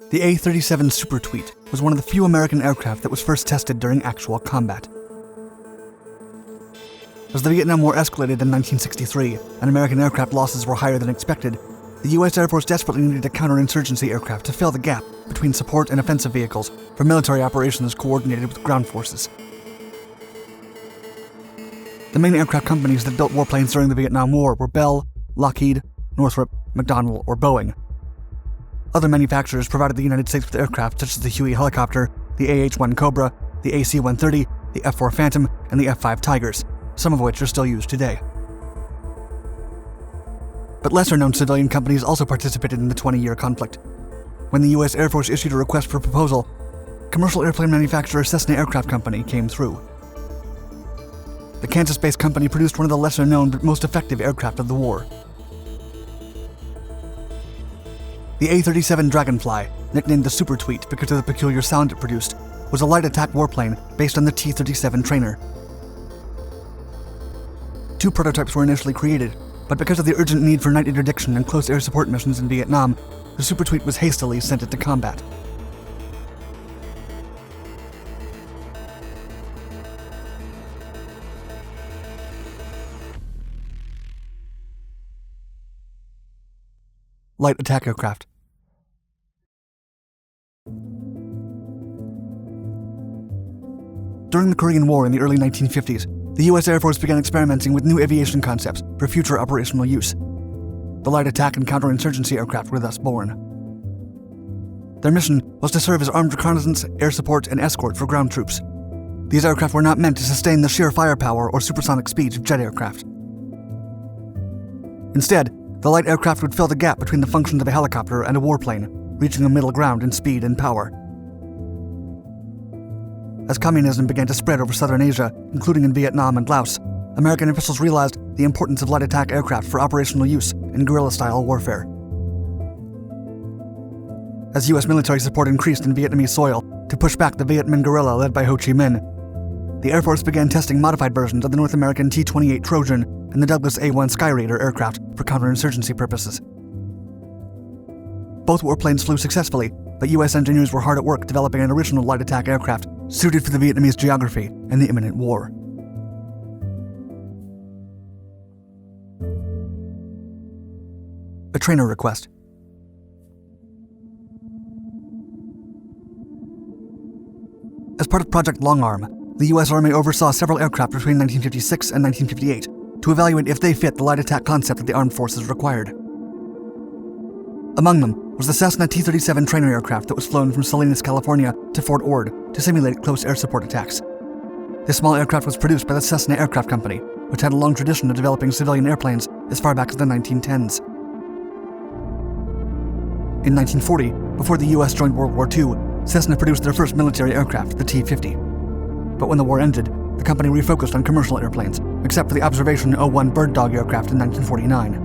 The A-37 Super Tweet was one of the few American aircraft that was first tested during actual combat. As the Vietnam War escalated in 1963 and American aircraft losses were higher than expected, the U.S. Air Force desperately needed a counter-insurgency aircraft to fill the gap between support and offensive vehicles for military operations coordinated with ground forces. The main aircraft companies that built warplanes during the Vietnam War were Bell, Lockheed, Northrop, McDonnell, or Boeing. Other manufacturers provided the United States with aircraft such as the Huey helicopter, the AH1 Cobra, the AC-130, the F-4 Phantom, and the F-5 Tigers, some of which are still used today. But lesser-known civilian companies also participated in the 20-year conflict. When the U.S. Air Force issued a request for proposal, commercial airplane manufacturer Cessna Aircraft Company came through. The Kansas-based company produced one of the lesser-known but most effective aircraft of the war. The A-37 Dragonfly, nicknamed the Super Tweet because of the peculiar sound it produced, was a light attack warplane based on the T-37 trainer. Two prototypes were initially created, but because of the urgent need for night interdiction and close air support missions in Vietnam, the Super Tweet was hastily sent into combat. Light attack aircraft. During the Korean War in the early 1950s, the U.S. Air Force began experimenting with new aviation concepts for future operational use. The light attack and counter-insurgency aircraft were thus born. Their mission was to serve as armed reconnaissance, air support, and escort for ground troops. These aircraft were not meant to sustain the sheer firepower or supersonic speeds of jet aircraft. Instead, the light aircraft would fill the gap between the functions of a helicopter and a warplane, reaching a middle ground in speed and power. As communism began to spread over southern Asia, including in Vietnam and Laos, American officials realized the importance of light attack aircraft for operational use in guerrilla-style warfare. As U.S. military support increased in Vietnamese soil to push back the Viet Minh guerrilla led by Ho Chi Minh, the Air Force began testing modified versions of the North American T-28 Trojan and the Douglas A-1 Skyraider aircraft for counterinsurgency purposes. Both warplanes flew successfully, but U.S. engineers were hard at work developing an original light attack aircraft suited for the Vietnamese geography and the imminent war. A trainer request. As part of Project Longarm, the U.S. Army oversaw several aircraft between 1956 and 1958 to evaluate if they fit the light attack concept that the armed forces required. Among them was the Cessna T-37 trainer aircraft that was flown from Salinas, California to Fort Ord to simulate close air support attacks. This small aircraft was produced by the Cessna Aircraft Company, which had a long tradition of developing civilian airplanes as far back as the 1910s. In 1940, before the U.S. joined World War II, Cessna produced their first military aircraft, the T-50. But when the war ended, the company refocused on commercial airplanes, except for the Observation O-1 Bird Dog aircraft in 1949.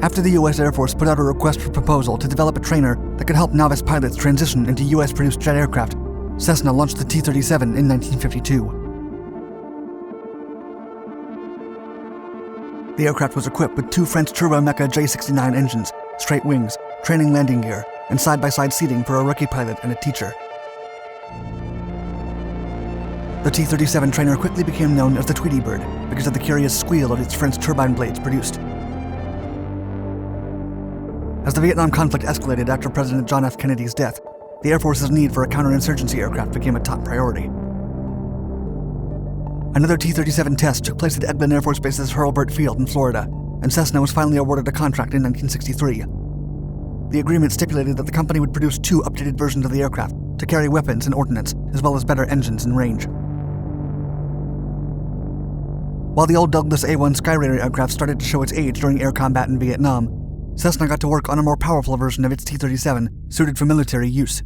After the U.S. Air Force put out a request for proposal to develop a trainer that could help novice pilots transition into U.S.-produced jet aircraft, Cessna launched the T-37 in 1952. The aircraft was equipped with two French Turbomeca J-69 engines, straight wings, training landing gear, and side-by-side seating for a rookie pilot and a teacher. The T-37 trainer quickly became known as the Tweety Bird because of the curious squeal that its French turbine blades produced. As the Vietnam conflict escalated after President John F. Kennedy's death, the Air Force's need for a counterinsurgency aircraft became a top priority. Another T-37 test took place at Eglin Air Force Base's Hurlburt Field in Florida, and Cessna was finally awarded a contract in 1963. The agreement stipulated that the company would produce two updated versions of the aircraft to carry weapons and ordnance, as well as better engines and range. While the old Douglas A-1 Skyraider aircraft started to show its age during air combat in Vietnam, Cessna got to work on a more powerful version of its T-37, suited for military use.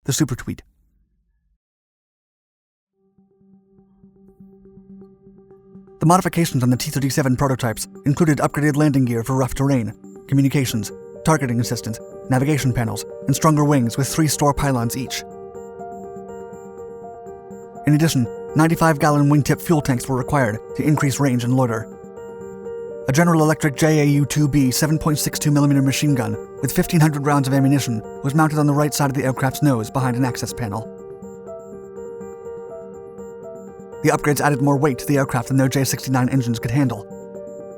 The Super Tweet. The modifications on the T-37 prototypes included upgraded landing gear for rough terrain, communications, targeting assistance, navigation panels, and stronger wings with 3 store pylons each. In addition, 95-gallon wingtip fuel tanks were required to increase range and loiter. A General Electric JAU-2B 7.62mm machine gun with 1,500 rounds of ammunition was mounted on the right side of the aircraft's nose behind an access panel. The upgrades added more weight to the aircraft than their J-69 engines could handle.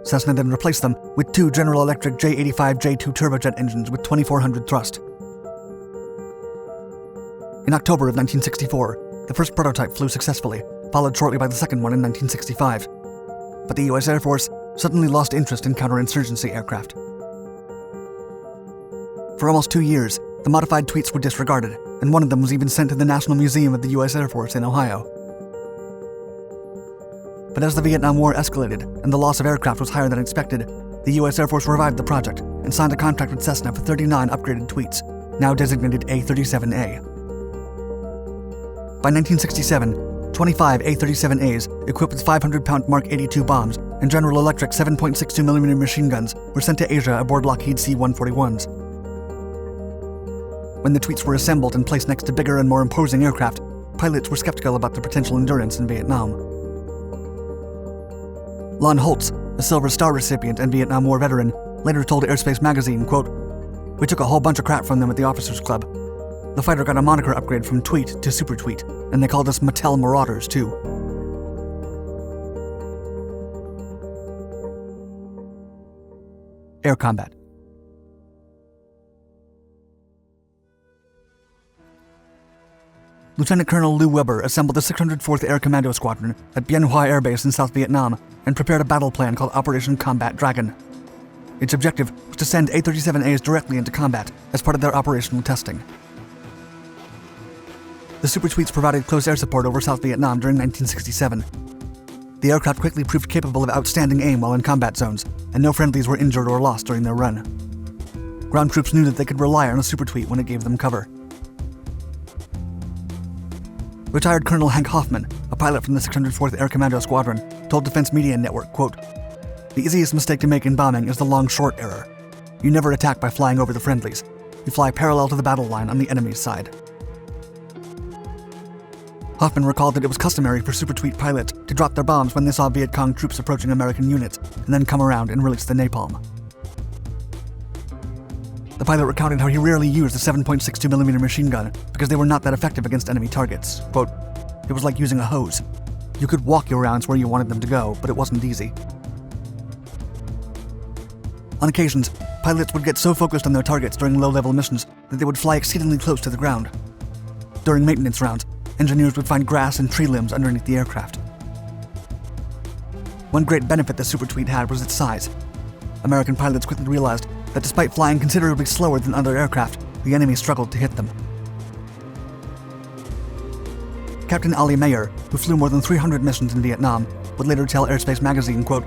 Cessna then replaced them with two General Electric J-85 J2 turbojet engines with 2,400 thrust. In October of 1964, the first prototype flew successfully, followed shortly by the second one in 1965. But the U.S. Air Force suddenly lost interest in counter-insurgency aircraft. For almost 2 years, the modified tweets were disregarded, and one of them was even sent to the National Museum of the U.S. Air Force in Ohio. But as the Vietnam War escalated and the loss of aircraft was higher than expected, the U.S. Air Force revived the project and signed a contract with Cessna for 39 upgraded tweets, now designated A-37A. By 1967, 25 A-37As, equipped with 500-pound Mark 82 bombs and General Electric 7.62mm machine guns, were sent to Asia aboard Lockheed C-141s. When the tweets were assembled and placed next to bigger and more imposing aircraft, pilots were skeptical about their potential endurance in Vietnam. Lon Holtz, a Silver Star recipient and Vietnam War veteran, later told Airspace magazine, quote, "We took a whole bunch of crap from them at the Officers Club. The fighter got a moniker upgrade from Tweet to Super Tweet, and they called us Mattel Marauders, too." Air combat. Lieutenant Colonel Lew Weber assembled the 604th Air Commando Squadron at Bien Hoa Air Base in South Vietnam and prepared a battle plan called Operation Combat Dragon. Its objective was to send A-37As directly into combat as part of their operational testing. The Super Tweets provided close air support over South Vietnam during 1967. The aircraft quickly proved capable of outstanding aim while in combat zones, and no friendlies were injured or lost during their run. Ground troops knew that they could rely on a Super Tweet when it gave them cover. Retired Colonel Hank Hoffman, a pilot from the 604th Air Commando Squadron, told Defense Media Network, quote, "The easiest mistake to make in bombing is the long-short error. You never attack by flying over the friendlies. You fly parallel to the battle line on the enemy's side." Hoffman recalled that it was customary for Super Tweet pilots to drop their bombs when they saw Viet Cong troops approaching American units, and then come around and release the napalm. The pilot recounted how he rarely used the 7.62mm machine gun because they were not that effective against enemy targets. Quote, "It was like using a hose. You could walk your rounds where you wanted them to go, but it wasn't easy." On occasions, pilots would get so focused on their targets during low-level missions that they would fly exceedingly close to the ground. During maintenance rounds, engineers would find grass and tree limbs underneath the aircraft. One great benefit the Super Tweet had was its size. American pilots quickly realized that despite flying considerably slower than other aircraft, the enemy struggled to hit them. Captain Ali Mayer, who flew more than 300 missions in Vietnam, would later tell Airspace magazine, quote,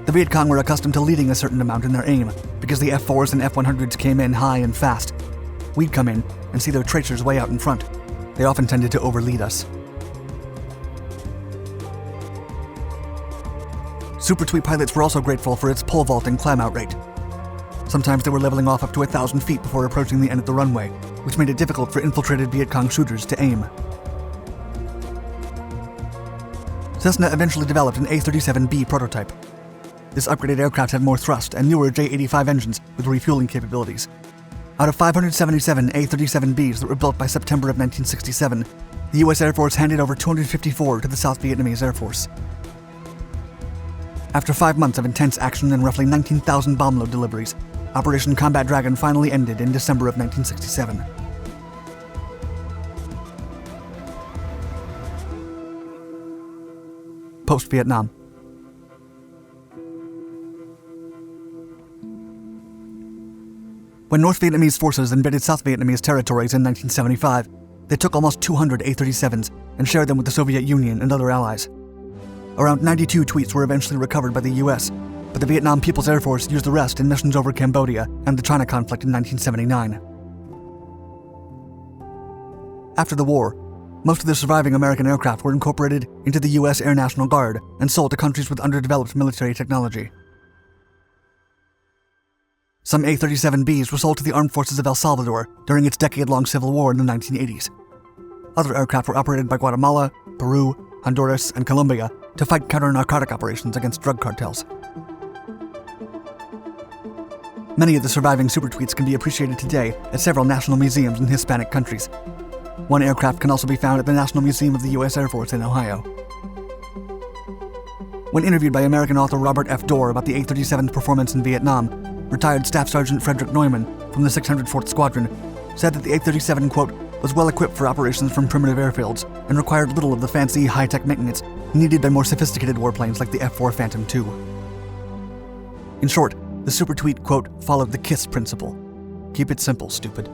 "The Viet Cong were accustomed to leading a certain amount in their aim because the F-4s and F-100s came in high and fast. We'd come in and see their tracers way out in front. They often tended to overlead us." Super Tweet pilots were also grateful for its pole vaulting climb-out rate. Sometimes they were leveling off up to 1,000 feet before approaching the end of the runway, which made it difficult for infiltrated Viet Cong shooters to aim. Cessna eventually developed an A-37B prototype. This upgraded aircraft had more thrust and newer J-85 engines with refueling capabilities. Out of 577 A-37Bs that were built by September of 1967, the U.S. Air Force handed over 254 to the South Vietnamese Air Force. After 5 months of intense action and roughly 19,000 bomb load deliveries, Operation Combat Dragon finally ended in December of 1967. Post-Vietnam. When North Vietnamese forces invaded South Vietnamese territories in 1975, they took almost 200 A-37s and shared them with the Soviet Union and other allies. Around 92 tweets were eventually recovered by the U.S., but the Vietnam People's Air Force used the rest in missions over Cambodia and the China conflict in 1979. After the war, most of the surviving American aircraft were incorporated into the U.S. Air National Guard and sold to countries with underdeveloped military technology. Some A-37Bs were sold to the armed forces of El Salvador during its decade-long civil war in the 1980s. Other aircraft were operated by Guatemala, Peru, Honduras, and Colombia to fight counter-narcotic operations against drug cartels. Many of the surviving super tweets can be appreciated today at several national museums in Hispanic countries. One aircraft can also be found at the National Museum of the U.S. Air Force in Ohio. When interviewed by American author Robert F. Dorr about the A-37's performance in Vietnam, retired Staff Sergeant Frederick Neumann from the 604th Squadron said that the A-37, quote, was well equipped for operations from primitive airfields and required little of the fancy, high-tech maintenance needed by more sophisticated warplanes like the F-4 Phantom II. In short, the super tweet, quote, followed the KISS principle. Keep it simple, stupid.